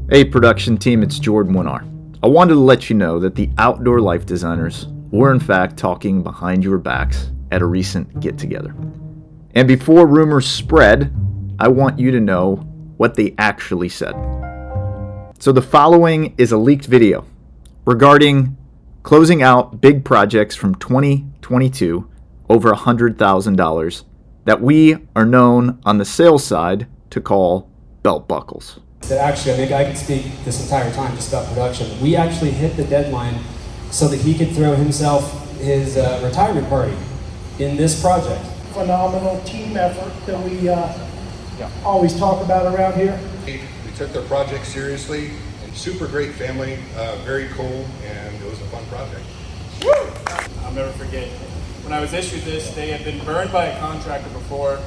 Hey production team, it's Jordan Winnar. I wanted to let you know that the Outdoor Life Designers were in fact talking behind your backs at a recent get-together. And before rumors spread, I want you to know what they actually said. So the following is a leaked video regarding closing out big projects from 2022 over $100,000 that we are known on the sales side to call belt buckles. That actually, I think I could speak this entire time just about production. We actually hit the deadline so that he could throw himself his retirement party in this project. Phenomenal team effort that we always talk about around here. We took their project seriously, and super great family, very cool, and it was a fun project. I'll never forget, when I was issued this, they had been burned by a contractor before.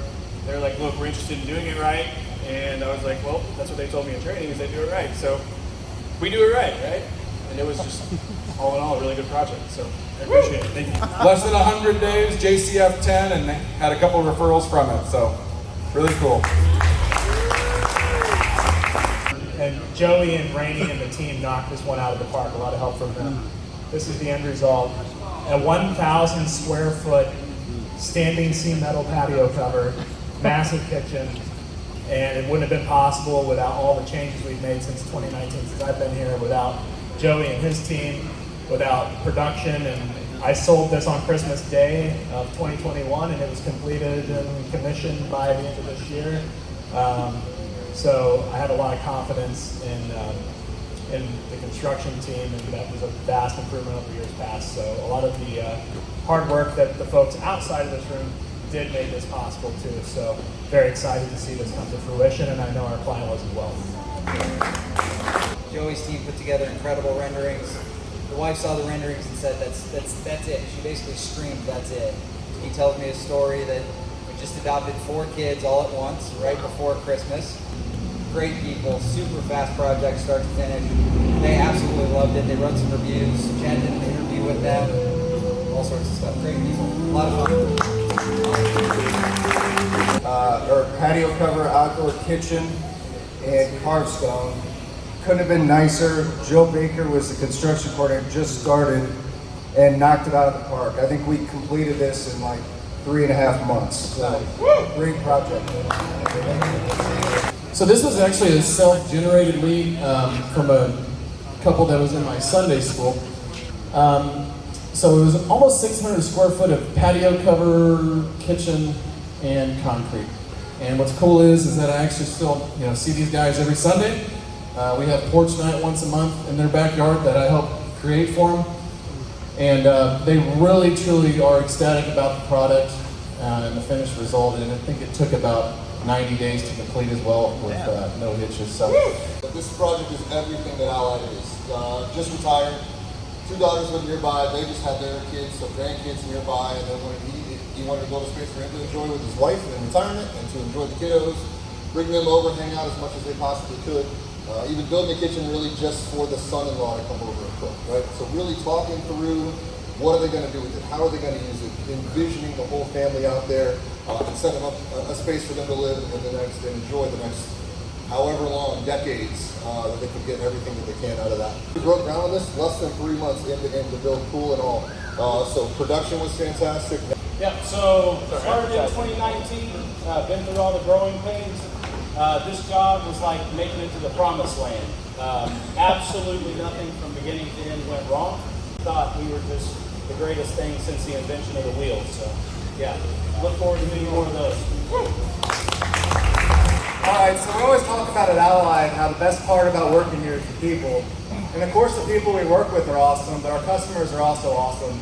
They were like, look, we're interested in doing it right. And I was like, well, that's what they told me in training, is they do it right. So we do it right? And it was just, all in all, a really good project. So I appreciate it. Thank you. Less than 100 days, JCF 10, and had a couple referrals from it. So really cool. And Joey and Rainey and the team knocked this one out of the park. A lot of help from them. This is the end result. A 1,000 square foot standing seam metal patio cover, massive kitchen. And it wouldn't have been possible without all the changes we've made since 2019, since I've been here, without Joey and his team, without production. And I sold this on Christmas Day of 2021, and it was completed and commissioned by the end of this year. So I have a lot of confidence in the construction team, and that was a vast improvement over years past. So a lot of the hard work that the folks outside of this room did make this possible too. So very excited to see this come to fruition, and I know our client was as well. Joey's team put together incredible renderings. The wife saw the renderings and said, that's it. She basically screamed, that's it. He tells me a story that we just adopted 4 kids all at once, right before Christmas. Great people, super fast project, start to finish. They absolutely loved it. They wrote some reviews. Jen did an interview with them. All sorts of stuff. Great people. A lot of fun. Our patio cover, outdoor kitchen, and carved stone. Couldn't have been nicer. Joe Baker was the construction coordinator, just started and knocked it out of the park. I think we completed this in like 3.5 months. So, great project. So this was actually a self-generated lead from a couple that was in my Sunday school. So it was almost 600 square foot of patio cover, kitchen, and concrete. And what's cool is that I actually still see these guys every Sunday. We have porch night once a month in their backyard that I help create for them. And they really, truly are ecstatic about the product and the finished result. And I think it took about 90 days to complete as well with no hitches. So This project is everything that Allied is. Just retired. 2 daughters live nearby. They just had their kids, so grandkids nearby, and then when he wanted to build a space for him to enjoy with his wife in retirement and to enjoy the kiddos, bring them over, hang out as much as they possibly could. Even building a kitchen really just for the son-in-law to come over and cook, right? So really talking through what are they going to do with it, how are they going to use it, envisioning the whole family out there, and setting up a space for them to live in the next and enjoy the next however long, decades, that they can get everything that they can out of that. We broke ground on this less than 3 months into build, pool and all. So production was fantastic. Yeah, so started in 2019, been through all the growing pains. This job was like making it to the promised land. Absolutely nothing from beginning to end went wrong. Thought we were just the greatest thing since the invention of the wheel. So yeah, look forward to many more of those. All right, so we always talk about at Allied how the best part about working here is the people. And of course the people we work with are awesome, but our customers are also awesome.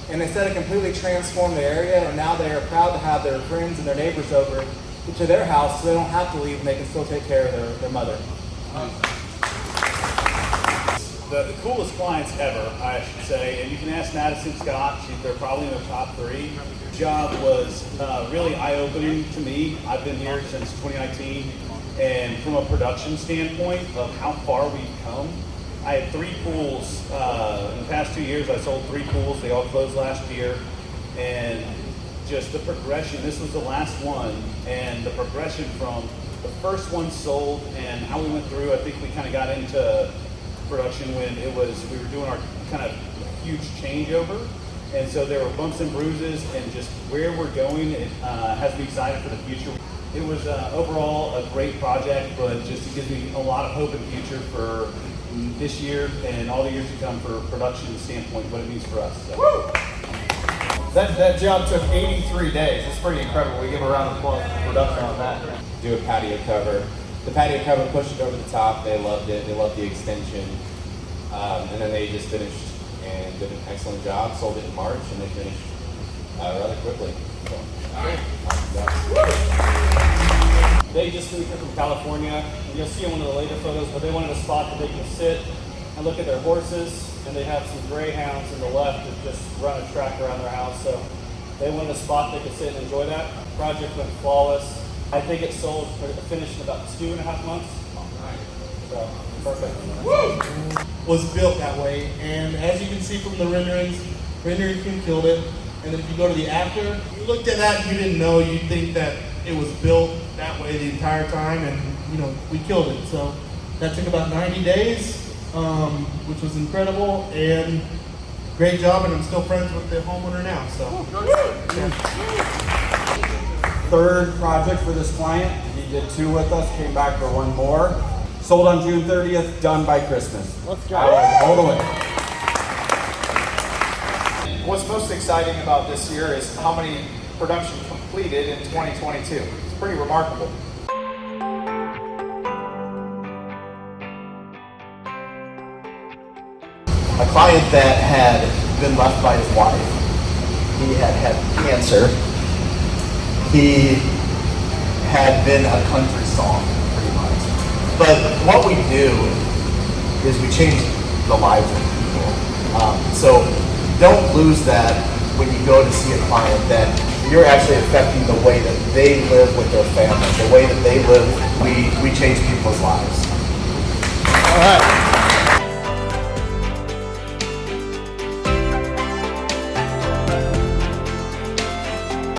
And they said it completely transformed the area, and now they are proud to have their friends and their neighbors over to their house so they don't have to leave and they can still take care of their mother. The coolest clients ever, I should say, and you can ask Madison Scott, they're probably in the top 3. The job was really eye-opening to me. I've been here since 2019, and from a production standpoint of how far we've come, I had 3 pools. In the past 2 years, I sold 3 pools. They all closed last year, and just the progression. This was the last one, and the progression from the first one sold, and how we went through, I think we kind of got into production when we were doing our kind of huge changeover. And so there were bumps and bruises, and just where we're going, it has me excited for the future. It was overall a great project, but just it gives me a lot of hope in the future for this year and all the years to come for production standpoint, what it means for us. So. That job took 83 days. It's pretty incredible. We give a round of applause for production on that. Do a patio cover. The patio cover pushed it over the top. They loved it. They loved the extension. And then they just finished and did an excellent job. Sold it in March, and they finished rather quickly. So, they just moved here from California, and you'll see in one of the later photos, but they wanted a spot that they can sit and look at their horses, and they have some greyhounds in the left that just run a track around their house, so they wanted a spot they could sit and enjoy that. Project went flawless. I think it sold, finished in about 2.5 months. So, perfect. Was built that way, and as you can see from the rendering team killed it. And then if you go to the after, you looked at that and you didn't know, you'd think that it was built that way the entire time, and we killed it. So that took about 90 days, which was incredible, and great job, and I'm still friends with the homeowner now. So Third project for this client. He did 2 with us, came back for 1 more. Sold on June 30th, done by Christmas. Let's go. All the way. What's most exciting about this year is how many production completed in 2022. It's pretty remarkable. A client that had been left by his wife. He had had cancer. He had been a country song, pretty much. But what we do is we change the lives of people. So don't lose that when you go to see a client, that you're actually affecting the way that they live with their family, the way that they live. We change people's lives. All right.